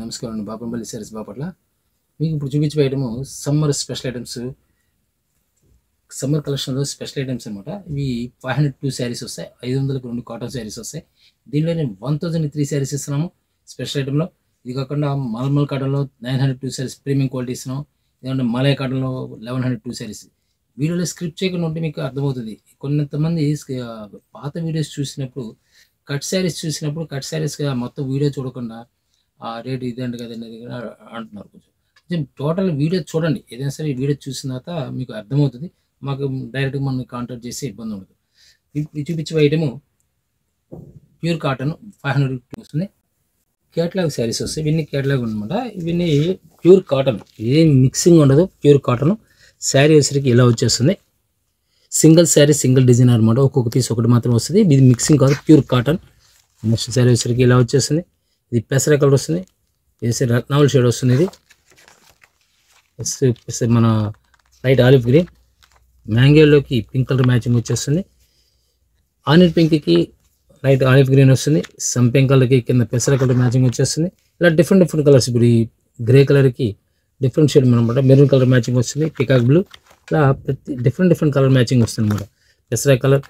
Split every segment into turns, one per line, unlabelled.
నమస్కారం అండి. బాపంపల్లి సారీస్ బాపట్ల. మీకు ఇప్పుడు చూపించే item summer special items, summer కలెక్షన్లో స్పెషల్ ఐటమ్స్ అనమాట. ఇవి 502 శారీస్ వస్తాయి. 500కి 2 కాటన్ శారీస్ వస్తాయి. దీనిలో నేను 1003 శారీస్ ఇస్తున్నాము స్పెషల్ ఐటమ్లో. ఇది కాకుండా మల్మల్ కాటన్లో 902 శారీస్ ప్రీమియం క్వాలిటీ ఇస్తున్నాం. ఇదంటే మలై కాటన్లో 1102 శారీస్. వీడియోలో స్క్రిప్ట్ చేయకుండా ఉంటే మీకు అర్థమవుతుంది. కొంతమంది పాత వీడియోస్ చూసినప్పుడు కట్ శారీస్గా మొత్తం వీడియో చూడకుండా ఆ రేటు ఇదండి కదండి అది అంటున్నారు. కొంచెం టోటల్ వీడియో చూడండి. ఏదైనా సరే వీడియో చూసిన తర్వాత మీకు అర్థమవుతుంది. మాకు డైరెక్ట్గా మనం కాంటాక్ట్ చేసి ఇబ్బంది ఉండదు. ఇప్పుడు చూపించే ఐటము ప్యూర్ కాటన్ 500 వస్తుంది. కేటలాగ్ శారీస్ వస్తాయి. ఇవన్నీ కేటలాగ్ అనమాట. ఇవన్నీ ప్యూర్ కాటన్, ఏం మిక్సింగ్ ఉండదు. ప్యూర్ కాటన్ శారీ వచ్చేసరికి ఇలా వచ్చేస్తుంది. సింగిల్ శారీ సింగిల్ డిజైన్ అనమాట. ఒక్కొక్క పీస్ ఒకటి మాత్రం వస్తుంది. ఇది మిక్సింగ్ కాదు, ప్యూర్ కాటన్. నెక్స్ట్ శారీ వచ్చేసరికి ఇలా వచ్చేస్తుంది. ఇది పెసర కలర్ వస్తుంది. ఇది రత్నావళి షేడ్ వస్తుంది. ఇది మన లైట్ ఆలివ్ గ్రీన్, మ్యాంగోలోకి పింక్ కలర్ మ్యాచింగ్ వచ్చేస్తుంది. ఆనియన్ పింక్కి లైట్ ఆలివ్ గ్రీన్ వస్తుంది. సంపెంగ్ కలర్కి కింద పెసర కలర్ మ్యాచింగ్ వచ్చేస్తుంది. ఇలా డిఫరెంట్ కలర్స్. ఇప్పుడు ఈ గ్రే కలర్కి డిఫరెంట్ షేడ్ అనమాట. మెరూన్ కలర్ మ్యాచింగ్ వస్తుంది. పికాక్ బ్లూ, ఇలా ప్రతి డిఫరెంట్ కలర్ మ్యాచింగ్ వస్తుంది అనమాట. పెసర కలర్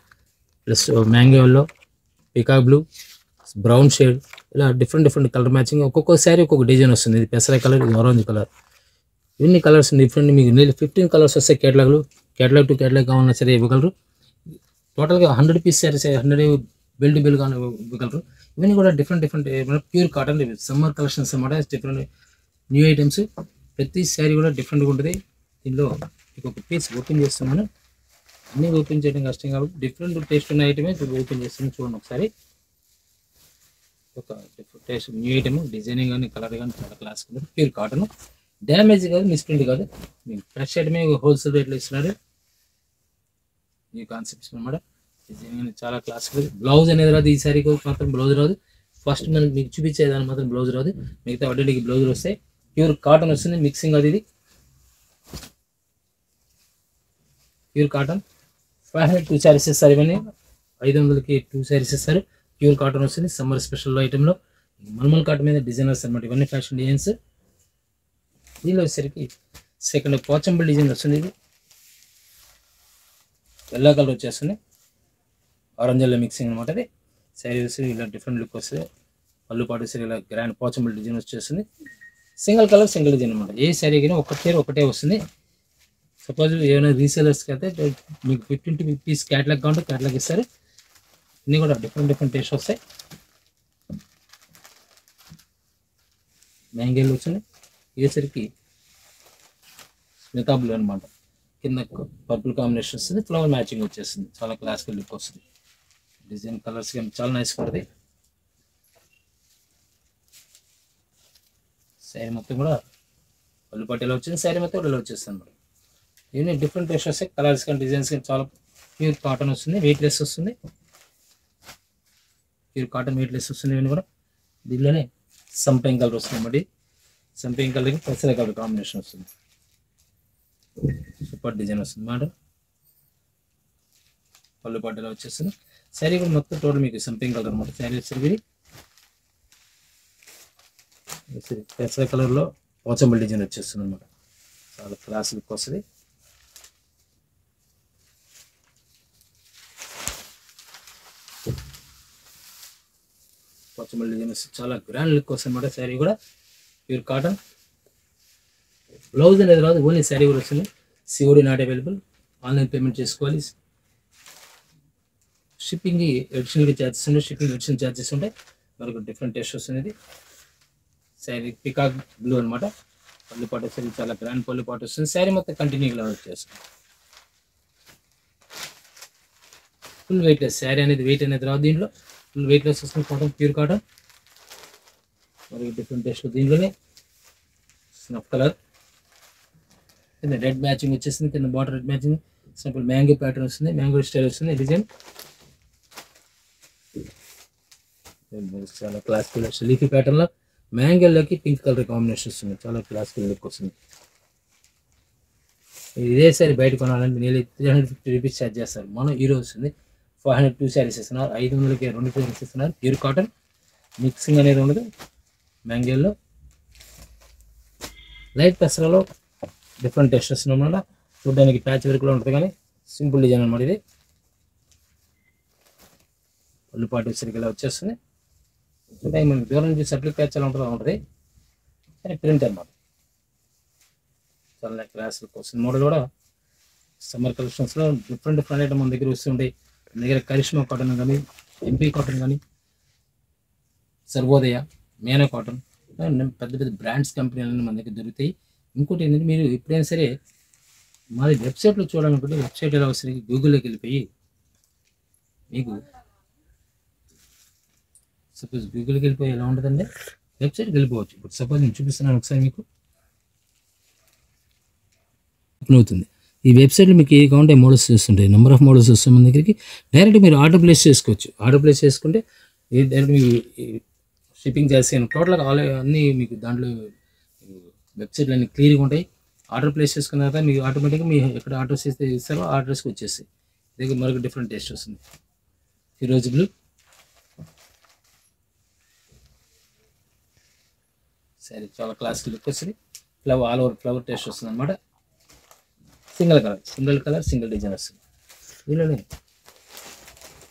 ప్లస్ మ్యాంగోలో పికాక్ బ్లూ, బ్రౌన్ షేడ్, ఇలా డిఫరెంట్ కలర్ మ్యాచింగ్. ఒక్కొక్క శారీ ఒక్కొక్క డిజైన్ వస్తుంది. ఇది పెసర కలర్, ఇది ఆరెంజ్ కలర్. ఇవన్నీ కలర్స్ డిఫరెంట్. మీకు 15 కలర్స్ వస్తాయి కేటలాగ్లు. కేటలాగ్ టు కేటలాగ్ కావాలన్నా సరే ఇవ్వగలరు. టోటల్గా 100 piece saris 100 bill to bill కానీ ఇవ్వగలరు. ఇవన్నీ కూడా different pure cotton summer collections అనమాట. Different new items. ప్రతి శారీ కూడా డిఫరెంట్గా ఉంటుంది. దీనిలో మీకు ఒక పీస్ ఓపెన్ చేస్తున్నాను. అన్నీ ఓపెన్ చేయడం కష్టం కాబట్టి డిఫరెంట్ టేస్ట్ ఉన్న ఐటమే ఓపెన్ చేస్తున్నాను. చూడండి ఒకసారి. ఒక different taste new item. Designing కానీ కలర్ కానీ చాలా క్లాస్ ఉంటుంది. ప్యూర్ కాటన్, డ్యామేజ్ కాదు, మిస్ప్రింట్ కాదు. మీకు ఫ్రెష్ ఐటమే హోల్సేల్ రేట్లో ఇస్తున్నారు. ఈ కాన్సెప్ట్స్ అనమాట. డిజైనింగ్ చాలా క్లాస్ ఉంటుంది. బ్లౌజ్ అనేది రాదు. ఈ శారీకి మాత్రం బ్లౌజ్ రాదు. ఫస్ట్ మనకి మీకు చూపించేదాన్ని మాత్రం బ్లౌజ్ రాదు. మిగతా వడ్డీకి బ్లౌజులు వస్తాయి. ప్యూర్ కాటన్ వస్తుంది. మిక్సింగ్ అది. ఇది ప్యూర్ కాటన్ 502 శారీస్ ఇస్తారు. ఇవన్నీ 500కి 2 శారీస్ ఇస్తారు. ప్యూర్ కాటన్ వస్తుంది. సమ్మర్ స్పెషల్ ఐటెంలో మల్మల్ కాటన్ మీద డిజైనర్స్ అనమాట. ఇవన్నీ ఫ్యాషన్ డిజైన్స్. దీనిలో వచ్చేసరికి సెకండ్ పోచంబల్ డిజైన్ వస్తుంది. ఇది ఎల్లో కలర్ వచ్చేస్తుంది. ఆరెంజ్ ఎల్లో మిక్సింగ్ అనమాట. ఇది శారీ వచ్చి ఇలా డిఫరెంట్ లుక్ వస్తుంది. పళ్ళు పాటు సరే ఇలా గ్రాండ్ పోచంబల్ డిజైన్ వచ్చేస్తుంది. సింగిల్ కలర్ సింగిల్ డిజైన్ అనమాట. ఏ శారీ కానీ ఒకటే వస్తుంది. సపోజ్ ఏమైనా రీసేలర్స్కి అయితే మీకు 15 to 50 పీస్ క్యాటలాగ్ కావాలంటే క్యాటలాగ్ ఇస్తారు. అన్నీ కూడా డిఫరెంట్ టేస్ట్ వస్తాయి. మ్యాంగోలు వచ్చింది. ఇదేసరికి స్మితా బ్లూ అనమాట. కింద పర్పుల్ కాంబినేషన్ వస్తుంది. ఫ్లవర్ మ్యాచింగ్ వచ్చేస్తుంది. చాలా క్లాసికల్ లుక్ వస్తుంది. డిజైన్ కలర్స్ కానీ చాలా నైస్ ఉంటుంది. శారీ మొత్తం కూడా పళ్ళు పట్టేలా వచ్చింది. శారీ మొత్తం కూడా ఇలా వచ్చేస్తుంది అనమాట. ఇవన్నీ డిఫరెంట్ టేస్ట్ వస్తాయి. కలర్స్ కానీ డిజైన్స్ కానీ చాలా ప్యూర్ కాటన్ వస్తుంది. వెయిట్లెస్ వస్తుంది. ప్యూర్ కాటన్ వెయిట్లెస్ వస్తుంది. ఇవన్నీ కూడా దీనిలోనే సంపెంగ్ కలర్ వస్తుంది అన్నమాట. సంపెంగ్ కలర్కి పెసర కలర్ కాంబినేషన్ వస్తుంది. సూపర్ డిజైన్ వస్తుంది అన్నమాట. పళ్ళు పట్టేలా వచ్చేస్తుంది. శారీ కూడా మొత్తం టోటల్ మీకు సంపెంగ్ కలర్ అనమాట. శారీ వచ్చేసరికి పెసర కలర్లో పోచంబల్ డిజైన్ వచ్చేస్తుంది అనమాట. చాలా క్లాస్ లుక్ వస్తుంది. పోచంబల్ డిజైన్ వస్తుంది. చాలా గ్రాండ్ లుక్ వస్తుంది అనమాట. శారీ కూడా ప్యూర్ కాటన్. బ్లౌజ్ అనేది రాదు. ఓన్లీ శారీ కూడా వస్తుంది. COD not available. Online payment చేసుకోవాలి. షిప్పింగ్కి ఎడిషనల్గా ఛార్జెస్ ఉంటాయి. షిప్పింగ్ ఎడిషనల్ ఛార్జెస్ ఉంటాయి. మరొక డిఫరెంట్ టేస్ట్ వస్తుంది. శారీ పికాక్ బ్లూ అనమాట. పళ్ళు పాటు సరే చాలా గ్రాండ్ పళ్ళు పాటు వస్తుంది. శారీ మొత్తం కంటిన్యూగా వచ్చేస్తుంది. ఫుల్ వెయిట్లెస్ శారీ అనేది వెయిట్ అనేది రాదు. దీంట్లో ఫుల్ వెయిట్లెస్ వస్తుంది. Cotton, pure cotton. మరి డిఫరెంట్ టేస్ట్. దీంట్లోనే స్నఫ్ కలర్ కింద రెడ్ మ్యాచింగ్ వచ్చేసింది. కింద border red matching. Simple mango pattern వస్తుంది. మ్యాంగో స్టైల్ వస్తుంది డిజైన్. చాలా క్లాసికల్ లీఫీ ప్యాటర్న్లో మ్యాంగోలోకి పింక్ కలర్ కాంబినేషన్ వస్తుంది. చాలా క్లాసికల్ లుక్ వస్తుంది. ఇదే సారీ బయట కొనాలంటే నియర్లీ 350 రూపీస్ ఛార్జ్ చేస్తారు. మనం ఈరోజు వస్తుంది 502 శారీస్ ఇస్తున్నారు. 500కి 2 శారీస్ ఇస్తున్నారు. Pure cotton. మిక్సింగ్ అనేది ఉండదు. మ్యాంగోలో లైట్ పెసరలో డిఫరెంట్ టేస్ట్ వస్తుంది అనమాట. చూడడానికి ప్యాచ్ వర్క్లో ఉంటుంది కానీ సింపుల్ డిజైన్ అనమాట. ఇది ఉల్లిపాటు విసిరికి ఇలా వచ్చేస్తుంది. చూడండి మనం దూరం నుంచి సర్టిల్ ప్యాచ్ ఎలా ఉంటుందో ఉంటుంది కానీ ప్రింట్ అనమాట. చాలా క్లాస్ లుక్ వస్తుంది. మోడల్ కూడా సమ్మర్ కలెక్షన్స్లో డిఫరెంట్ డిఫరెంట్ ఐటమ్ మన దగ్గర వస్తుంటాయి. మన దగ్గర కరిష్మా కాటన్ కానీ, ఎంపీ కాటన్ కానీ, సర్వోదయ, మేనా కాటన్, పెద్ద పెద్ద బ్రాండ్స్ కంపెనీలన్నీ మన దగ్గర దొరుకుతాయి. ఇంకోటి ఏంటంటే మీరు ఎప్పుడైనా సరే మాది వెబ్సైట్లో చూడాలనుకుంటే వెబ్సైట్ ఎలా వస్తుంది, గూగుల్లోకి వెళ్ళిపోయి మీకు సపోజ్ గూగుల్కి వెళ్ళిపోయి ఎలా ఉంటుందంటే వెబ్సైట్కి వెళ్ళిపోవచ్చు. ఇప్పుడు సపోజ్ నేను చూపిస్తున్నాను ఒకసారి మీకు అవుతుంది. ఈ వెబ్సైట్లో మీకు ఏ కావాలంటే మోడల్స్ వస్తుంటాయి, నెంబర్ ఆఫ్ మోడల్స్ వస్తాయి మన దగ్గరికి. డైరెక్ట్ మీరు ఆర్డర్ ప్లేస్ చేసుకోవచ్చు. ఆర్డర్ ప్లేస్ చేసుకుంటే డైరెక్ట్ మీకు షిప్పింగ్ చేస్తాను. టోటల్గా అన్నీ మీకు దాంట్లో వెబ్సైట్లు అన్నీ క్లియర్గా ఉంటాయి. ఆర్డర్ ప్లేస్ చేసుకున్న తర్వాత మీకు ఆటోమేటిక్గా మీ ఎక్కడ ఆర్డర్స్ ఇస్తే ఇస్తారో ఆ అడ్రస్కి వచ్చేస్తాయి. దీనికి మరొక డిఫరెంట్ టేస్ట్ వస్తుంది. ఫిరోజ్ బ్లూ, సరే చాలా క్లాసిక్ లుక్ వస్తుంది. Flower all over flower taste వస్తుంది అనమాట. సింగిల్ కలర్ సింగిల్ డిజైన్ వస్తుంది. దీనిలోనే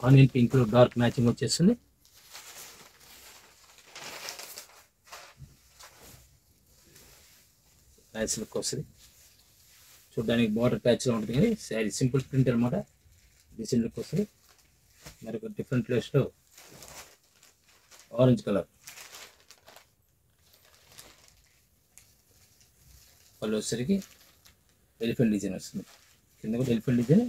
ఆనియన్ పింక్లో డార్క్ మ్యాచింగ్ వచ్చేస్తుంది. నైస్ లుక్ వస్తుంది. చూడడానికి బార్డర్ ప్యాచ్లో ఉంటుంది కానీ శారీ సింపుల్ ప్రింట్ అనమాట. డిజైన్ లుక్ వస్తుంది. మరొక డిఫరెంట్ ప్లేస్లో ఆరెంజ్ కలర్ పళ్ళు వచ్చేసరికి ఎలిఫెంట్ డిజైన్ వస్తుంది. కింద కూడా ఎలిఫెంట్ డిజైన్.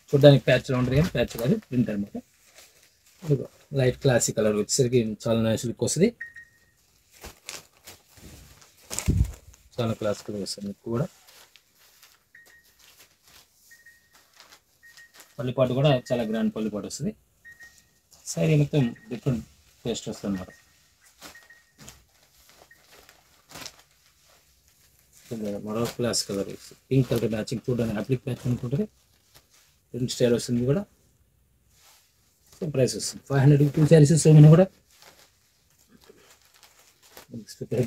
చూడడానికి ప్యాచ్లో ఉంటుంది కానీ ప్యాచ్ కాదు, ప్రింట్ అనమాట. లైట్ క్లాసిక్ కలర్ వచ్చేసరికి చాలా నైస్ లుక్ వస్తుంది. చాలా క్లాసిక్ కలర్ వస్తుంది. మీకు కూడా పల్లిపాటు కూడా చాలా గ్రాండ్ పల్లిపాటు వస్తుంది. శారీ మొత్తం డిఫరెంట్ టేస్ట్ వస్తుంది అన్నమాట. మరో class colour pink colour matching చూడడానికి అప్లిక్ మ్యాచ్ అనుకుంటుంది. ప్రింట్ స్టైల్ వస్తుంది కూడా. ప్రైస్ వస్తుంది 500 టూ శారీస్ వస్తాయి కూడా.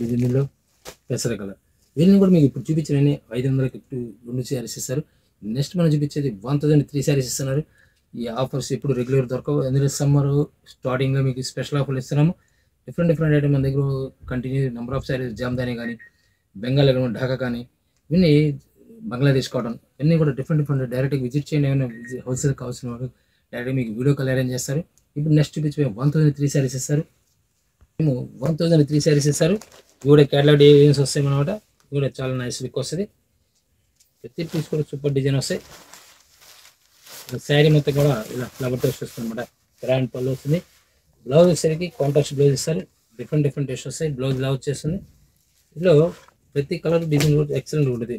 డిజైన్లో పెసర కలర్ వీళ్ళని కూడా మీకు ఇప్పుడు చూపించిన 500కి 2 శారీస్ ఇస్తారు. నెక్స్ట్ మనం చూపించేది 1000 3 శారీస్ ఇస్తున్నారు. ఈ ఆఫర్స్ ఇప్పుడు రెగ్యులర్ దొరకవు. ఎందుకంటే సమ్మర్ స్టార్టింగ్లో మీకు స్పెషల్ ఆఫర్లు ఇస్తున్నాము. డిఫరెంట్ ఐటమ్ మన దగ్గర continue number of saris, Jamdani కానీ, బెంగాల్ కానీ, ఢాకా కానీ, ఇవన్నీ బంగ్లాదేశ్ కాటన్, ఇవన్నీ కూడా డిఫరెంట్ డైరెక్ట్గా విజిట్ చేయండి. ఏమైనా హోల్సేల్ కావాల్సిన వాళ్ళు డైరెక్ట్గా మీకు వీడియో కాల్ అరేంజ్ చేస్తారు. ఇప్పుడు నెక్స్ట్ చూపించే 1000 3 శారీస్ ఇస్తారు. మేము 1000 3 శారీస్ ఇస్తారు. ఇవి కూడా కేటలాగ్ డిజైన్స్ వస్తాయి అన్నమాట. ఇవి కూడా చాలా నైస్ లుక్ వస్తుంది. ప్రతి పీస్ కూడా సూపర్ డిజైన్ వస్తాయి. శారీ మొత్తం కూడా ఇలా ఫ్లవర్ టేస్ట్ వస్తుంది అనమాట. గ్రాండ్ పళ్ళు వస్తుంది. బ్లౌజ్ వచ్చేసరికి కాంట్రాస్ట్ బ్లౌజ్ ఇస్తారు. డిఫరెంట్ టేస్ట్ వస్తాయి. బ్లౌజ్ ఇలా వచ్చేస్తుంది. ఇందులో ప్రతి కలర్ డిజైన్ కూడా ఎక్సలెంట్ ఉంటుంది.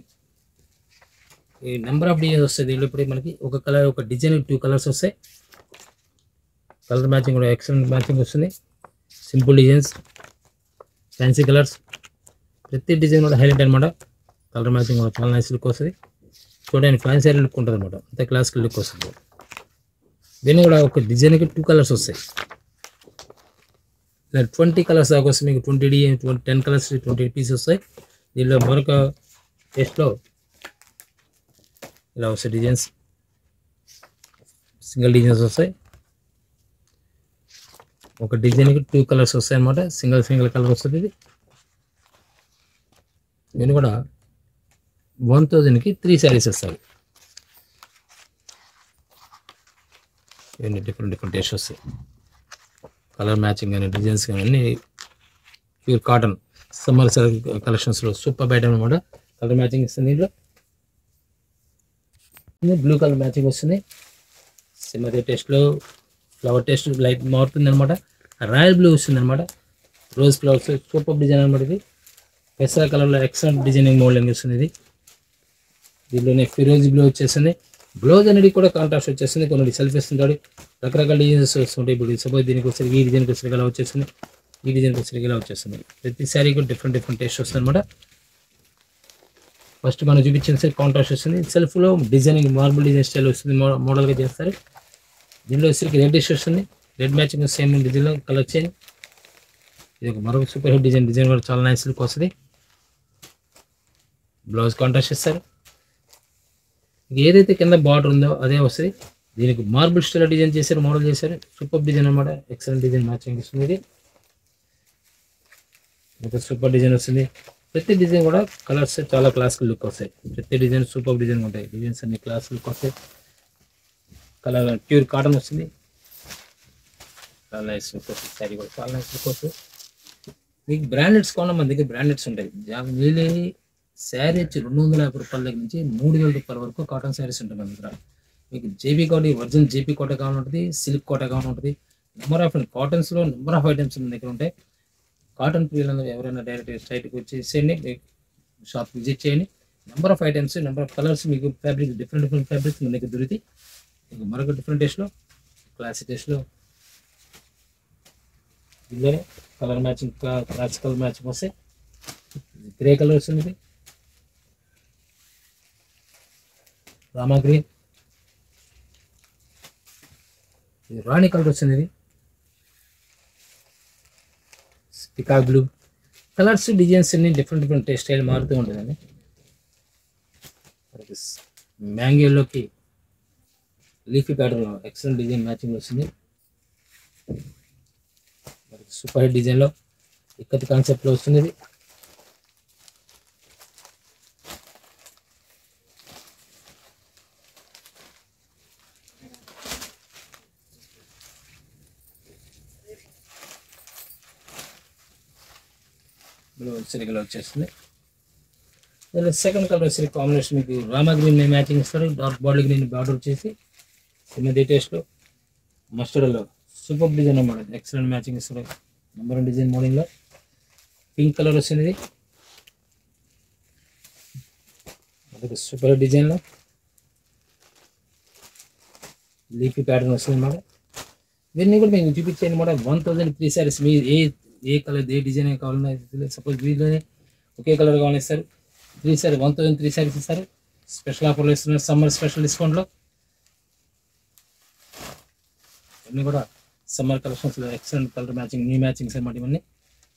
ఈ నెంబర్ ఆఫ్ డిజైన్స్ వస్తాయి. దీంట్లో ఇప్పుడు మనకి ఒక కలర్, ఒక డిజైన్ 2 కలర్స్ వస్తాయి. కలర్ మ్యాచింగ్ కూడా ఎక్సలెంట్ మ్యాచింగ్ వస్తుంది. సింపుల్ డిజైన్స్, ఫ్యాన్సీ కలర్స్, ప్రతి డిజైన్ కూడా హైలైట్ అనమాట. కలర్ మ్యాచింగ్ కూడా చాలా నైస్ లుక్ వస్తుంది. చూడడానికి ఫ్యాన్సీ లుక్ ఉంటుంది అనమాట. అంతే క్లాసికల్ లుక్ వస్తుంది. దీన్ని కూడా ఒక డిజైన్కి 2 కలర్స్ వస్తాయి. ఇలా 20 కలర్స్ దాకా వస్తాయి. మీకు 10 కలర్స్ 20 పీసెస్ వస్తాయి. దీనిలో మరొక టేస్ట్లో ఇలా వస్తాయి డిజైన్స్. సింగిల్ డిజైన్స్ వస్తాయి. ఒక డిజైన్కి 2 కలర్స్ వస్తాయి అనమాట. సింగిల్ కలర్ వస్తుంది. దీన్ని కూడా 1000కి 3 శారీస్ వస్తాయి. ఇవన్నీ డిఫరెంట్ టేస్ట్ వస్తాయి. కలర్ మ్యాచింగ్ కానీ, డిజైన్స్ కానీ అన్నీ ప్యూర్ కాటన్ సమ్మర్ కలెక్షన్స్లో సూపర్ ఐటమ్ అనమాట. కలర్ మ్యాచింగ్ ఇస్తుంది. దీంట్లో బ్లూ కలర్ మ్యాచింగ్ వస్తుంది. సిమ్మర్ టేస్ట్లో ఫ్లవర్ టేస్ట్ లైట్ మారుతుంది అనమాట. రాయల్ బ్లూ వస్తుంది అనమాట. రోజ్ ఫ్లవర్స్ సూపర్ డిజైన్ అనమాట. ఇది పెసర కలర్లో ఎక్సలెంట్ డిజైనింగ్ మోడలింగ్ వస్తుంది. ఇది దీనిలోనే ఫిరోజ్ బ్లూ వచ్చేస్తుంది. బ్లౌజ్ అనేది కూడా కాంట్రాస్ట్ వచ్చేస్తుంది. కొన్ని సెల్ఫ్ ఇస్తుంటాడు. రకరకాల డిజైన్స్ వస్తుంటాయి. ఇప్పుడు సపోజ్ దీనికి వచ్చి ఈ డిజైన్కి వచ్చేసరికి ఇలా వచ్చేస్తుంది. ఈ డిజైన్కి వచ్చేసరికి ఇలా వచ్చేస్తుంది. ప్రతి శారీ కూడా డిఫరెంట్ టేస్ట్ వస్తుంది అనమాట. ఫస్ట్ మనం చూపించిన సరే కాంట్రాస్ట్ వస్తుంది. సెల్ఫ్లో డిజైనింగ్ మార్బుల్ డిజైన్ స్టైల్ వస్తుంది. మోడల్గా చేస్తారు. దీనిలో వచ్చేసరికి రెడ్ వస్తుంది. రెడ్ మ్యాచింగ్ సేమ్ డిజైన్లో కలర్ చేంజ్. ఇది ఒక మరొక సూపర్ హిట్ డిజైన్ కూడా చాలా నైస్ లుక్ వస్తుంది. బ్లౌజ్ కాంట్రాస్ట్ ఇస్తారు. ఏదైతే కింద బార్డర్ ఉందో అదే వస్తుంది. దీనికి మార్బుల్ స్టైల్ డిజైన్ చేశారు, మోడల్ చేశారు. సూపర్ డిజైన్ అనమాట. ఎక్సలెంట్ డిజైన్ మ్యాచింగ్ ఇస్తుంది. ఇది సూపర్ డిజైన్ వస్తుంది. ప్రతి డిజైన్ కూడా కలర్స్ చాలా క్లాసికల్ లుక్ వస్తాయి. ప్రతి డిజైన్ సూపర్ డిజైన్ ఉంటాయి. డిజైన్స్ అన్ని క్లాస్ లుక్ వస్తాయి. కలర్ ప్యూర్ కాటన్ వస్తుంది. చాలా నైస్ లుక్ వస్తుంది. శారీ కూడా చాలా నైస్ లుక్ వస్తుంది. మీకు బ్రాండెడ్స్ కొన్న మన దగ్గర బ్రాండెడ్స్ ఉంటాయి. వీళ్ళే శారీ వచ్చి 250 రూపాయల దగ్గర నుంచి 3000 రూపాయల వరకు కాటన్ శారీస్ ఉంటాయి మన దగ్గర. మీకు JB Kota, original JP Kota కావాలి ఉంటుంది, సిల్క్ కోట కావాలి ఉంటుంది. నెంబర్ ఆఫ్ కాటన్స్లో నెంబర్ ఆఫ్ ఐటమ్స్ మన దగ్గర ఉంటాయి. కాటన్ ప్రియులందరూ ఎవరైనా డైరెక్ట్ స్ట్రైట్కి వచ్చేసేయండి, షాప్ విజిట్ చేయండి. Number of items, number of colours, మీకు ఫ్యాబ్రిక్ డిఫరెంట్ ఫ్యాబ్రిక్స్ మన దగ్గర దొరికి మీకు మరొక డిఫరెంట్ టేస్ట్లో, క్లాసిక్ టేస్ట్లో ఇందులోనే కలర్ మ్యాచింగ్, క్లాసికల్ మ్యాచింగ్ వస్తాయి. గ్రే కలర్ వస్తుంది, రామా గ్రీన్, ఇది రాణి కలర్ వస్తుంది, ఇది పికాక్ బ్లూ. కలర్స్ డిజైన్స్ అన్ని డిఫరెంట్ స్టైల్ మారుతూ ఉంటుందండి. మ్యాంగోలోకి లీఫీ ప్యాటర్న్లో ఎక్సలెంట్ డిజైన్ మ్యాచింగ్ వస్తుంది. సూపర్ హిట్ డిజైన్లో ఇక్కత్ కాన్సెప్ట్లో వస్తుంది. ఇది బ్లూ సిరికలో వచ్చేస్తుంది. సెకండ్ కలర్ వచ్చి కాంబినేషన్ మీకు రామా గ్రీన్ మ్యాచింగ్ ఇస్తారు. డార్క్ బాడీ గ్రీన్ బార్డర్ వచ్చేసి చిన్నది టేస్ట్లో మస్టర్డ్లో సూపర్ డిజైన్ అన్నమాట. ఎక్సలెంట్ మ్యాచింగ్ ఇస్తారు. నెంబర్ 1 డిజైన్ మోడలింగ్లో పింక్ కలర్ వస్తుంది. అదొక సూపర్ డిజైన్లో లీఫీ ప్యాటర్న్ వస్తుంది అన్నమాట. ఇవన్నీ కూడా మేము చూపించాను అన్నమాట. 1003 శారీస్ మీ ఏ కలర్ ఏ డిజైన్ కావాలన్నా, సపోజ్ వీటిలోనే ఒకే కలర్ కావాలని ఇస్తారు. 1003 శారీస్ ఇస్తారు. స్పెషల్ ఆఫర్లో ఇస్తున్నారు, సమ్మర్ స్పెషల్ డిస్కౌంట్లో. ఇవన్నీ కూడా సమ్మర్ కలెక్షన్స్లో excellent colour matching, new matchings అన్నమాట. ఇవన్నీ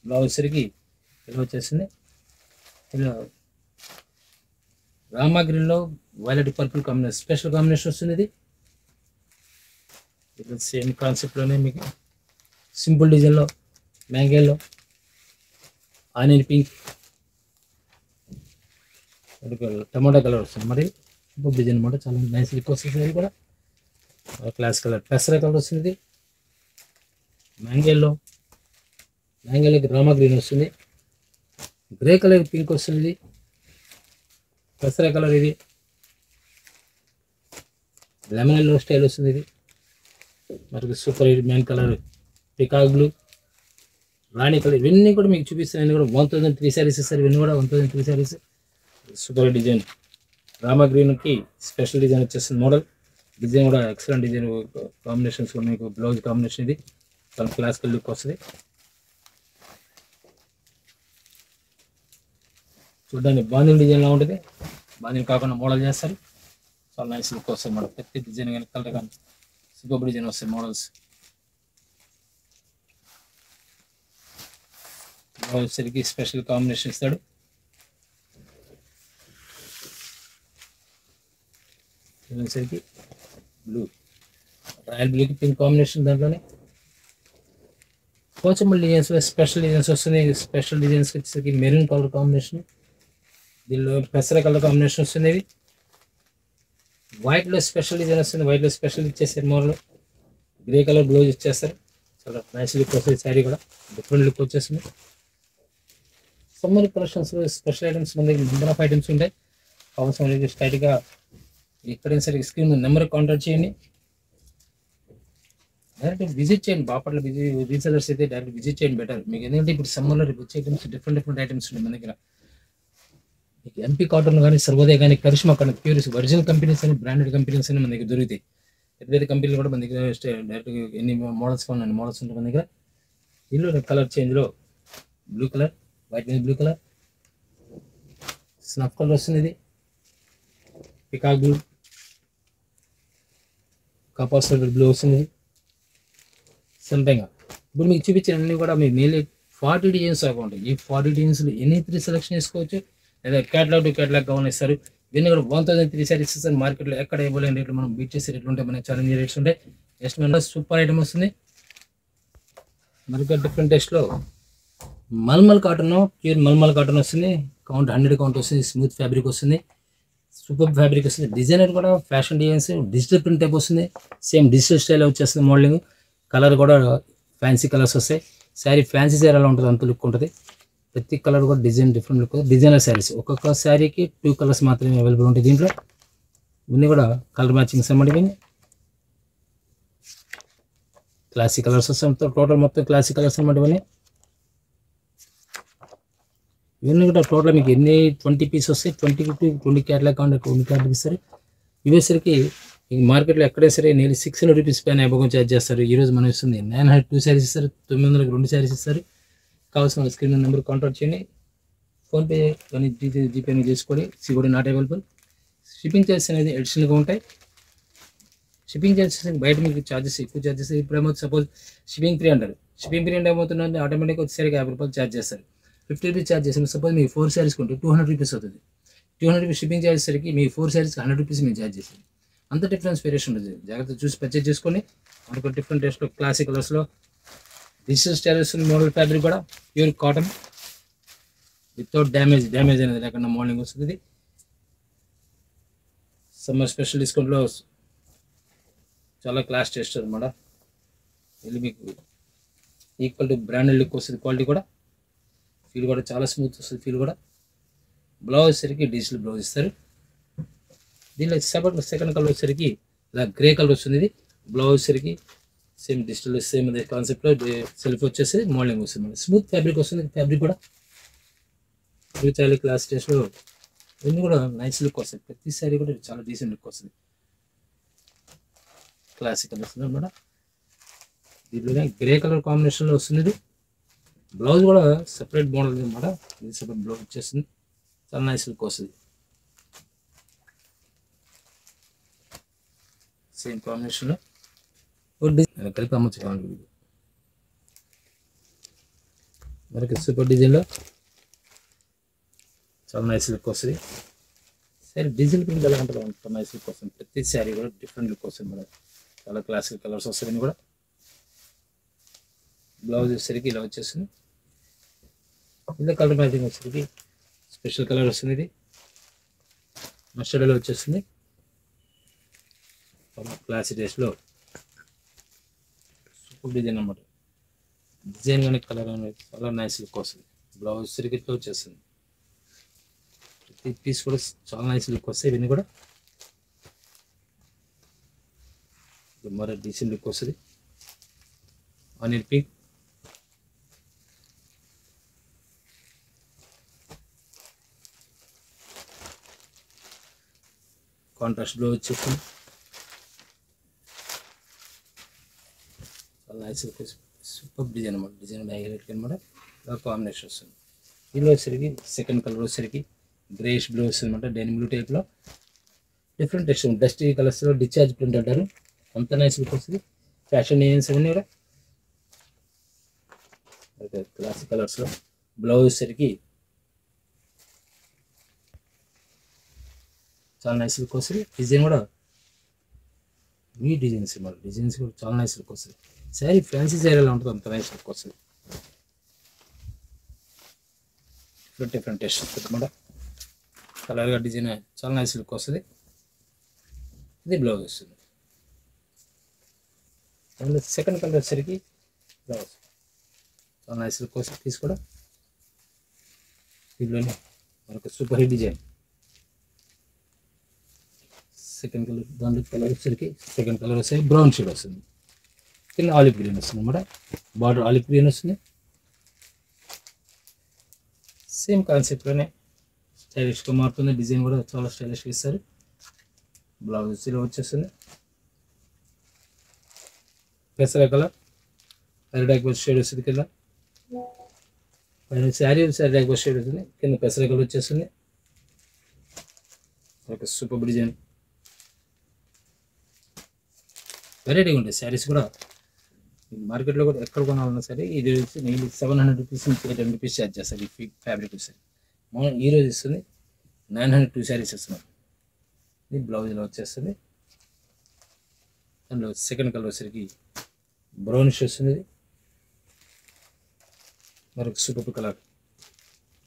బ్లౌజ్ సరికి ఇలా వచ్చేసింది. ఇలా రామా గ్రీన్లో violet purple combination, special combination వస్తుంది. ఇది సేమ్ కాన్సెప్ట్లోనే మీకు సింపుల్ డిజైన్లో మ్యాంగోలో ఆనియన్ పింక్, టమాటా కలర్ వస్తుంది. మరి సూపర్ డిజైన్ అనమాట. చాలా నైస్ లుక్ వస్తుంది. అది కూడా క్లాస్ కలర్ పెసర కలర్ వస్తుంది. మ్యాంగోలోకి రామా గ్రీన్ వస్తుంది. గ్రే కలర్ పింక్ వస్తుంది. పెసర కలర్ ఇది లెమన్ ఎల్లో స్టైల్ వస్తుంది. ఇది మరి super man colour peacock blue, రాణి కలర్. ఇవన్నీ కూడా మీకు చూపిస్తాను. ఇవన్నీ కూడా 1003 శారీస్ ఇస్తారు. ఇవన్నీ కూడా 1003 శారీస్. సూపర్ డిజైన్ రామా గ్రీన్కి స్పెషల్ డిజైన్ వచ్చేస్తుంది. మోడల్ డిజైన్ కూడా ఎక్సలెంట్ డిజైన్ కాంబినేషన్స్ కూడా మీకు బ్లౌజ్ కాంబినేషన్ ఇది చాలా క్లాసికల్ లుక్ వస్తుంది. చూడండి బాందిని డిజైన్లో ఉంటుంది. బాందిని కాకుండా మోడల్ చేస్తారు. చాలా నైస్ లుక్ వస్తుంది మోడల్. ప్రతి డిజైన్ కానీ కలర్ కానీ సూపర్ డిజైన్ వస్తాయి మోడల్స్. సరికి స్పెషల్ కాంబినేషన్ ఇస్తాడు. సరికి బ్లూ, రాయల్ బ్లూకి పింక్ కాంబినేషన్. దాంట్లోనే పోచంపల్లి డిజైన్స్ స్పెషల్ డిజైన్స్ వస్తుంది. స్పెషల్ డిజైన్స్ వచ్చేసరికి మెరూన్ కలర్ కాంబినేషన్, దీనిలో పెసర కలర్ కాంబినేషన్ వస్తుంది. ఇది వైట్లో స్పెషల్ డిజైన్ వస్తుంది. వైట్లో స్పెషల్ ఇచ్చేస్తారు. మోడల్ గ్రే కలర్ బ్లౌజ్ ఇచ్చేస్తారు. చాలా నైస్ లుక్ వస్తుంది. శారీ కూడా డిఫరెంట్ లుక్ వచ్చేస్తుంది. సమ్మర్ కలెక్షన్స్ స్పెషల్ ఐటమ్స్ మన దగ్గర నెంబర్ ఆఫ్ ఐటమ్స్ ఉంటాయి. అవసరం స్ట్రైట్గా ఎక్కడైనా సరే స్క్రీన్ నెంబర్ కాంటాక్ట్ చేయండి. డైరెక్ట్ విజిట్ చేయండి. బాపట్ల రీసెలర్స్ అయితే డైరెక్ట్ విజిట్ చేయండి బెటర్ మీకు. ఎందుకంటే ఇప్పుడు సమ్మర్లో వచ్చే ఐటమ్స్ డిఫరెంట్ ఐటమ్స్ ఉన్నాయి మన దగ్గర. మీకు ఎంపీ కాటన్ కానీ, సర్వోదయ కానీ, కరిష్మా కానీ, ప్యూరిస్ ఒరిజినల్ కంపెనీస్ అని, బ్రాండెడ్ కంపెనీస్ అని మన దగ్గర దొరుకుతాయి. పెద్ద కంపెనీలు కూడా మన దగ్గర డైరెక్ట్ ఎన్ని మోడల్స్ కావాలి మోడల్స్ ఉంటాయి మన దగ్గర. దీనిలో కలర్ చేంజ్లో బ్లూ కలర్, వైట్ మీద బ్లూ కలర్, స్నఫ్ కలర్ వస్తుంది. ఇది పికాక్ బ్లూ, కాపర్ బ్లూ వస్తుంది. సంపంగా ఇప్పుడు మీకు చూపించిన అన్ని కూడా మీకు మెయిన్ 40 డిజైన్స్ ఉంటాయి. ఈ 40 డిజైన్స్లో ఎనీ 3 సెలెక్షన్ చేసుకోవచ్చు. లేదా క్యాటలాగ్ టు క్యాటలాగ్ గౌన్ ఇస్తారు. దీన్ని కూడా 1003 శారీస్ ఇస్తారు. మార్కెట్లో ఎక్కడ ఇవ్వలేని రేట్లు మనం బీట్ చేసే రేట్లు ఉంటాయి, మన ఛాలెంజ్ రేట్స్ ఉంటాయి. నెక్స్ట్ మన సూపర్ ఐటమ్ వస్తుంది. మరొక డిఫరెంట్ టెస్ట్లో mulmul cotton, pure mulmul cotton వస్తుంది. కౌంట్ 100 కౌంట్ వస్తుంది. స్మూత్ ఫ్యాబ్రిక్ వస్తుంది. సూపర్ ఫ్యాబ్రిక్ వస్తుంది. డిజైనర్ కూడా fashion designs digital print type వస్తుంది. సేమ్ డిజిటల్ స్టైల్ వచ్చేస్తుంది మోడలింగ్. కలర్ కూడా ఫ్యాన్సీ కలర్స్ వస్తాయి. శారీ ఫ్యాన్సీ శారీ ఎలా ఉంటుంది అంత లుక్ ఉంటుంది. ప్రతి కలర్ కూడా design different look. Designer saris ఒక్కొక్క శారీకి 2 కలర్స్ మాత్రమే అవైలబుల్ ఉంటాయి. దీంట్లో ఇవన్నీ కూడా కలర్ మ్యాచింగ్స్ అన్నమాట. ఇవన్నీ క్లాసిక్ కలర్స్ వస్తాయి. టోటల్ మొత్తం క్లాసిక్ కలర్స్ అన్నమాట. ఇవన్నీ కూడా టోటల్ మీకు ఎన్ని 20 పీస్ వస్తాయి. 20 క్యాట్లాగ్ కావాలి, 20 క్యాట్లాగ్ ఇస్తారు. ఇవేసరికి మీకు మార్కెట్లో ఎక్కడే సరే నేను 600 రూపీస్ పైన అబోగం ఛార్జ్ చేస్తారు. ఈరోజు మనం ఇస్తుంది 902 శారీస్ ఇస్తారు. 900కి 2 శారీస్ ఇస్తారు. కావాల్సిన స్క్రీన్ నెంబర్ కాంటాక్ట్ చేయండి. ఫోన్పే కానీ జీపే చేసుకోండి. COD not available. Shipping charges అనేది అడిషనల్గా ఉంటాయి. షిప్పింగ్ ఛార్జెస్ బయట మీకు ఛార్జెస్ ఎక్కువ ఛార్జెస్. ఇప్పుడు ఏమవుతుంది, సపోజ్ షిప్పింగ్ ఫ్రీ అంటారు. షిప్పింగ్ ఫ్రీ అంటే ఏమవుతుందంటే ఆటోమేటిక్గా వచ్చేసరికి 50 రూపాయలు ఛార్జ్ చేస్తారు. 50 రూపీస్ ఛార్జ్ చేసిన సపోజ్ మీకు 4 శారీస్ కొంటే 200 రూపీస్ అవుతుంది. 200 రూపీస్ షిప్పింగ్ ఛార్జ్ సరికి మీ 4 శారీస్కి 100 రూపీస్ మేము ఛార్జ్ చేస్తాం. అంత డిఫరెన్స్ వేరియేషన్ ఉంటుంది. జాగ్రత్త చూసి పర్చేజ్ చేసుకొని మనకు డిఫరెంట్ టేస్ట్లో క్లాసిక్ కలర్స్లో డిజిటల్ స్టైల్ వస్తుంది. మోడల్ ఫ్యాబ్రిక్ కూడా ప్యూర్ కాటన్ వితౌట్ డ్యామేజ్ అనేది లేకుండా మోడలింగ్ వస్తుంది. ఇది సమ్మర్ స్పెషల్ డిస్కౌంట్లో చాలా క్లాస్ టేస్ట్ అనమాట. ఇది మీకు ఈక్వల్ టు బ్రాండెడ్ లుక్ వస్తుంది. క్వాలిటీ కూడా ఫీల్ కూడా చాలా స్మూత్ వస్తుంది. ఫీల్ కూడా బ్లౌజ్ వచ్చేసరికి డిజిటల్ బ్లౌజ్ ఇస్తారు. దీనిలో సెకండ్ కలర్ వచ్చేసరికి ఇలా గ్రే కలర్ వస్తుంది. ఇది బ్లౌజ్ వచ్చేసరికి సేమ్ డిజిటల్ సేమ్ అదే కాన్సెప్ట్లో సెల్ఫ్ వచ్చేసి మోడలింగ్ వస్తుంది. స్మూత్ ఫ్యాబ్రిక్ వస్తుంది. ఫ్యాబ్రిక్ కూడా చాలా క్లాస్ టేస్ట్లో ఇవన్నీ కూడా నైస్ లుక్ వస్తుంది. ప్రతి సారీ కూడా చాలా డీసెంట్ లుక్ వస్తుంది. క్లాసిక్ కలర్ వస్తుంది అనమాట. దీంట్లోనే గ్రే కలర్ కాంబినేషన్లో వస్తుంది. ఇది బ్లౌజ్ కూడా సెపరేట్ మోడల్ అనమాట. ఇది సెపరేట్ బ్లౌజ్ వచ్చేస్తుంది. చాలా నైస్ లుక్ వస్తుంది. సేమ్ కాంబినేషన్లో కలిపి అమ్మచ్చు కావాలి. మనకి సూపర్ డిజైన్లో చాలా నైస్ లుక్ వస్తుంది. సరే డిజిటల్ ప్రింట్ ఎలా ఉంటుంది అంత నైస్ లుక్ వస్తుంది. ప్రతి శారీ కూడా డిఫరెంట్ లుక్ వస్తుంది మేడం. చాలా క్లాసిక్ కలర్స్ వస్తాయని కూడా. బ్లౌజ్ వచ్చేసరికి ఇలా వచ్చేస్తుంది. ఇలా కలర్ మ్యాచింగ్ వచ్చేసరికి స్పెషల్ కలర్ వస్తుంది. ఇది మస్టర్డ్లో వచ్చేస్తుంది. క్లాసిక్ టేస్ట్లో సూపర్ డిజైన్ అన్నమాట. డిజైన్ కానీ కలర్ కానీ చాలా నైస్ లుక్ వస్తుంది. బ్లౌజ్ వచ్చేసరికి ఇట్లా వచ్చేస్తుంది. ప్రతి పీస్ కూడా చాలా నైస్ లుక్ వస్తాయి. ఇవన్నీ కూడా మరో డీసెంట్ లుక్ వస్తుంది. ఆనియన్ పింక్, కాంట్రాస్ట్ బ్లౌజ్ వచ్చేస్తుంది. చాలా నైస్ సూపర్ డిజైన్ అనమాట. డిజైన్ హైలైట్ అనమాట. కాంబినేషన్ వస్తుంది. దీనిలో వచ్చేసరికి సెకండ్ కలర్ వచ్చేసరికి గ్రేష్ బ్లూ వస్తుంది అనమాట. డెనిమ్ బ్లూ టైప్లో డిఫరెంట్ టెక్స్చర్ డస్టీ కలర్స్లో డిశ్చార్జ్ ప్రింట్ అంటారు. అంత నైస్ లుక్ వస్తుంది. ఫ్యాషన్ డిజైన్స్ అన్నీ కూడా క్లాసిక్ కలర్స్లో. బ్లౌజ్ వచ్చేసరికి చాలా నైస్ లుక్ వస్తుంది. డిజైన్ కూడా మీ డిజైన్స్ అనమాట. డిజైన్స్ కూడా చాలా నైస్ లుక్ వస్తుంది. శారీ ఫ్యాన్సీ శారీ ఎలా ఉంటుంది అంత నైస్ లుక్ వస్తుంది. డిఫరెంట్ టేస్ట్ వస్తుంది అనమాట. కలర్గా డిజైన్ చాలా నైస్ లుక్ వస్తుంది. ఇది బ్లౌజ్ వస్తుంది. అందులో సెకండ్ కలర్ వచ్చేసరికి బ్లౌజ్ చాలా నైస్ లుక్ వస్తుంది. పీస్ కూడా దీనిలోనే మనకు super hit design. Second colour దాంట్లో కలర్ వచ్చేసరికి సెకండ్ కలర్ వచ్చేసరికి బ్రౌన్ షేడ్ వస్తుంది. కింద ఆలివ్ గ్రీన్ వస్తుంది అనమాట. బార్డర్ ఆలివ్ గ్రీన్ వస్తుంది. సేమ్ కాన్సెప్ట్లోనే స్టైలిష్గా మారుతుంది. డిజైన్ కూడా చాలా స్టైలిష్గా ఇస్తారు. బ్లౌజ్ ఇలా వచ్చేస్తుంది. పెసర కలర్ అరిడాక్ బస్ షేడ్ వస్తుంది. కింద పైన శారీ అరిడాక్ బస్ షేడ్ వస్తుంది. కింద పెసర కలర్ వచ్చేస్తుంది. ఒక సూపర్ డిజైన్ వెరైటీగా ఉంటాయి శారీస్ కూడా. మార్కెట్లో కూడా ఎక్కడ కొనాలన్నా సరే ఇది వచ్చి నేను 700 రూపీస్ నుంచి 800 రూపీస్ ఛార్జ్ చేస్తారు. ఈ ఫ్యాబ్రిక్ వచ్చేసరికి మనం ఈరోజు ఇస్తుంది 902 శారీస్ ఇస్తున్నాం. ఇది బ్లౌజ్ ఇలా వచ్చేస్తుంది. అందులో సెకండ్ కలర్ వచ్చేసరికి బ్రౌనిష్ వస్తుంది. మరొక సూపర్ కలర్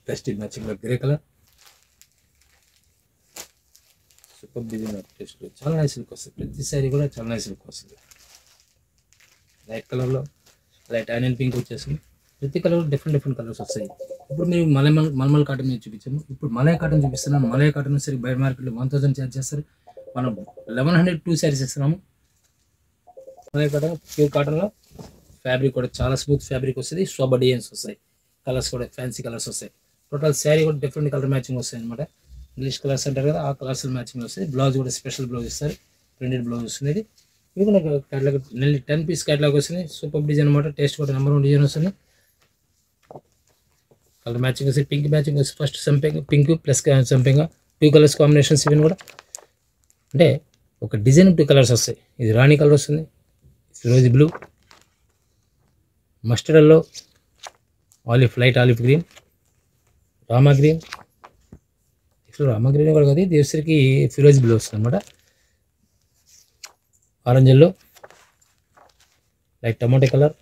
టెస్ట్ మ్యాచింగ్లో grey colour super design test చాలా నైస్ లుక్ వస్తుంది. ప్రతి శారీ కూడా చాలా నైస్ లుక్ వస్తుంది. లైట్ కలర్లో లైట్ ఆనియన్ పింక్ వచ్చేసింది. ప్రతి కలర్ డిఫరెంట్ కలర్స్ వస్తాయి. ఇప్పుడు మీరు మల్మల్ కాటన్ మీద చూపించాము. ఇప్పుడు మలై కాటన్ చూపిస్తున్నాను. మలై కాటన్ సరే బయట మార్కెట్లో 1000 ఛార్జ్ చేస్తారు. మనం 1102 శారీస్ ఇస్తున్నాము. మలై కాటన్ ప్యూర్ కాటన్లో ఫ్యాబ్రిక్ కూడా చాలా స్మూత్ ఫ్యాబ్రిక్ వస్తుంది. శోభ డిజైన్స్ వస్తాయి. కలర్స్ కూడా ఫ్యాన్సీ కలర్స్ వస్తాయి. టోటల్ శారీ కూడా డిఫరెంట్ కలర్ మ్యాచింగ్ వస్తాయి అనమాట. ఇంగ్లీష్ కలర్స్ అంటారు కదా, ఆ కలర్స్ మ్యాచింగ్ వస్తాయి. బ్లౌజ్ కూడా స్పెషల్ బ్లౌజ్ ఇస్తారు. ప్రింటెడ్ బ్లౌజ్ వస్తుంది. ఇది కూడా క్యాటలాగ్ 10 పీస్ క్యాటలాగ్ వస్తుంది. సూపర్ డిజైన్ అనమాట. టేస్ట్ కూడా నెంబర్ 1 డిజైన్ వస్తుంది. కలర్ మ్యాచింగ్ వస్తుంది. పింక్ మ్యాచింగ్ వస్తుంది. ఫస్ట్ సంపెంగ పింక్ ప్లస్ సంపెంగ 2 కలర్స్ కాంబినేషన్స్. ఇవన్నీ కూడా అంటే ఒక డిజైన్ 2 కలర్స్ వస్తాయి. ఇది రాణి కలర్ వస్తుంది. ఫిరోజీ blue, mustard yellow, light olive green, Rama green. Rama green కూడా కాదు, దేవశ్రీకి ఫిరోజీ బ్లూ వస్తుంది అనమాట. Orange yellow, light tomato colour,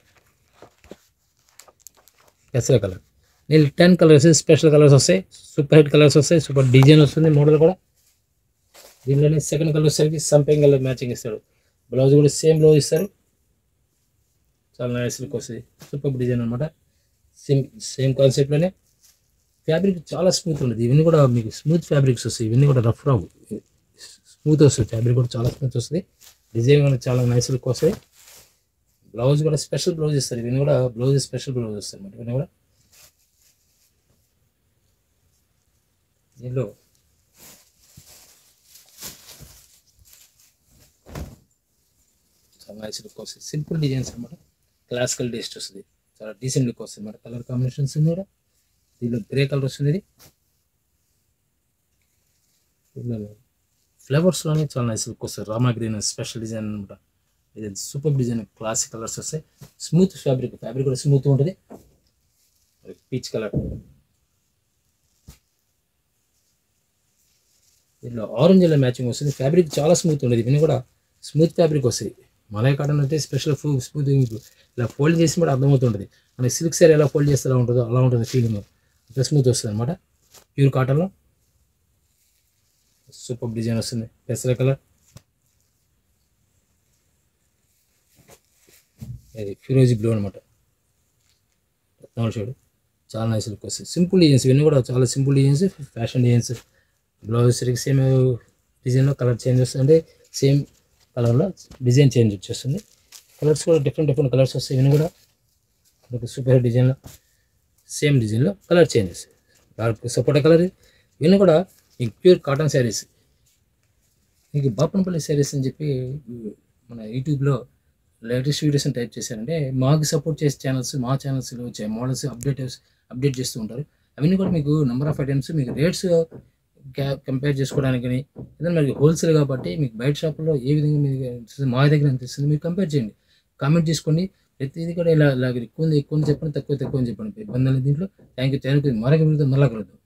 పెసర కలర్. నేను 10 కలర్స్ స్పెషల్ కలర్స్ వస్తాయి. సూపర్ హిట్ కలర్స్ వస్తాయి. సూపర్ డిజైన్ వస్తుంది. మోడల్ కూడా దీనిలోనే సెకండ్ కలర్ వచ్చేసరికి సంపెంగ్ కలర్ మ్యాచింగ్ ఇస్తాడు. బ్లౌజ్ కూడా సేమ్ బ్లౌజ్ ఇస్తారు. చాలా నైస్ లుక్ వస్తుంది. సూపర్ డిజైన్ అనమాట. సేమ్ కాన్సెప్ట్లోనే ఫ్యాబ్రిక్ చాలా స్మూత్ ఉంటుంది. ఇవన్నీ కూడా మీకు స్మూత్ ఫ్యాబ్రిక్స్ వస్తాయి. ఇవన్నీ కూడా రఫ్ రావు, స్మూత్ వస్తుంది. ఫ్యాబ్రిక్ కూడా చాలా స్మూత్ వస్తుంది. డిజైన్ కూడా చాలా నైస్ లుక్ వస్తాయి. బ్లౌజ్ కూడా స్పెషల్ బ్లౌజ్ ఇస్తారు. ఇవన్నీ కూడా బ్లౌజ్ స్పెషల్ బ్లౌజ్ వస్తాయి అన్నమాట. ఇవన్నీ కూడా దీనిలో చాలా నైస్ లుక్ వస్తుంది. సింపుల్ డిజైన్స్ అనమాట. క్లాసికల్ టేస్ట్ వస్తుంది. చాలా డీసెంట్ లుక్ వస్తుంది అన్నమాట. కలర్ కాంబినేషన్స్ కూడా దీనిలో గ్రే కలర్ వస్తుంది. ఇది ఫ్లేవర్స్లోనే చాలా నైస్ లుక్ వస్తుంది. రామా గ్రీన్ స్పెషల్ డిజైన్ అనమాట. ఇది సూపర్ డిజైన్ క్లాసిక్ కలర్స్ వస్తాయి. స్మూత్ ఫ్యాబ్రిక్ కూడా స్మూత్ ఉంటుంది. పీచ్ కలర్, దీంట్లో ఆరెంజ్ ఎలా మ్యాచింగ్ వస్తుంది. ఫ్యాబ్రిక్ చాలా స్మూత్ ఉంటుంది. ఇవన్నీ కూడా స్మూత్ ఫ్యాబ్రిక్ వస్తాయి. మలై కాటన్ అంటే స్పెషల్ స్మూత్ ఇలా ఫోల్డ్ చేసి కూడా అర్థమవుతుంటుంది. మనకి సిల్క్ సారీ ఎలా ఫోల్డ్ చేస్తే ఎలా ఉంటుందో అలా ఉంటుంది ఫీలింగ్. అంత స్మూత్ వస్తుంది అనమాట. ప్యూర్ కాటన్లో సూపర్ డిజైన్ వస్తుంది. పెసర కలర్, అది ఫిరోజీ బ్లూ అనమాట. రత్నాల షేడ్ చాలా నైస్ లుక్ వస్తుంది. సింపుల్ డిజైన్స్ ఇవన్నీ కూడా చాలా simple designs, fashion designs. Blouse సరిగ్గా సేమ్ డిజైన్లో కలర్ చేంజ్ వస్తుంది. అంటే సేమ్ కలర్లో డిజైన్ చేంజ్ వచ్చేస్తుంది. కలర్స్ కూడా డిఫరెంట్ కలర్స్ వస్తాయి. ఇవన్నీ కూడా సూపర్ డిజైన్లో సేమ్ డిజైన్లో కలర్ చేంజెస్. డార్క్ సపోటా కలర్. ఇవన్నీ కూడా మీకు ప్యూర్ కాటన్ శారీస్. మీకు బాపనపల్లి శారీస్ అని చెప్పి మన యూట్యూబ్లో లేటెస్ట్ వీడియోస్ని టైప్ చేశారంటే మాకు సపోర్ట్ చేసే ఛానల్స్, మా ఛానల్స్లో వచ్చే మోడల్స్ అప్డేట్ చేస్తూ ఉంటారు. అవన్నీ కూడా మీకు నెంబర్ ఆఫ్ ఐటమ్స్ మీకు రేట్స్ కంపేర్ చేసుకోవడానికి ఏదైనా మనకి హోల్సేల్ కాబట్టి మీకు బయట షాపుల్లో ఏ విధంగా మీకు మా దగ్గర అనిపిస్తుంది మీరు కంపేర్ చేయండి. కామెంట్ చేసుకోండి. ప్రతిదీ కూడా ఇలా ఎక్కువ అని చెప్పండి, తక్కువ అని చెప్పండి. ఇబ్బంది లేదు దీంట్లో. Thank you. మరొక వీడియోతో మళ్ళా కలుద్దాం.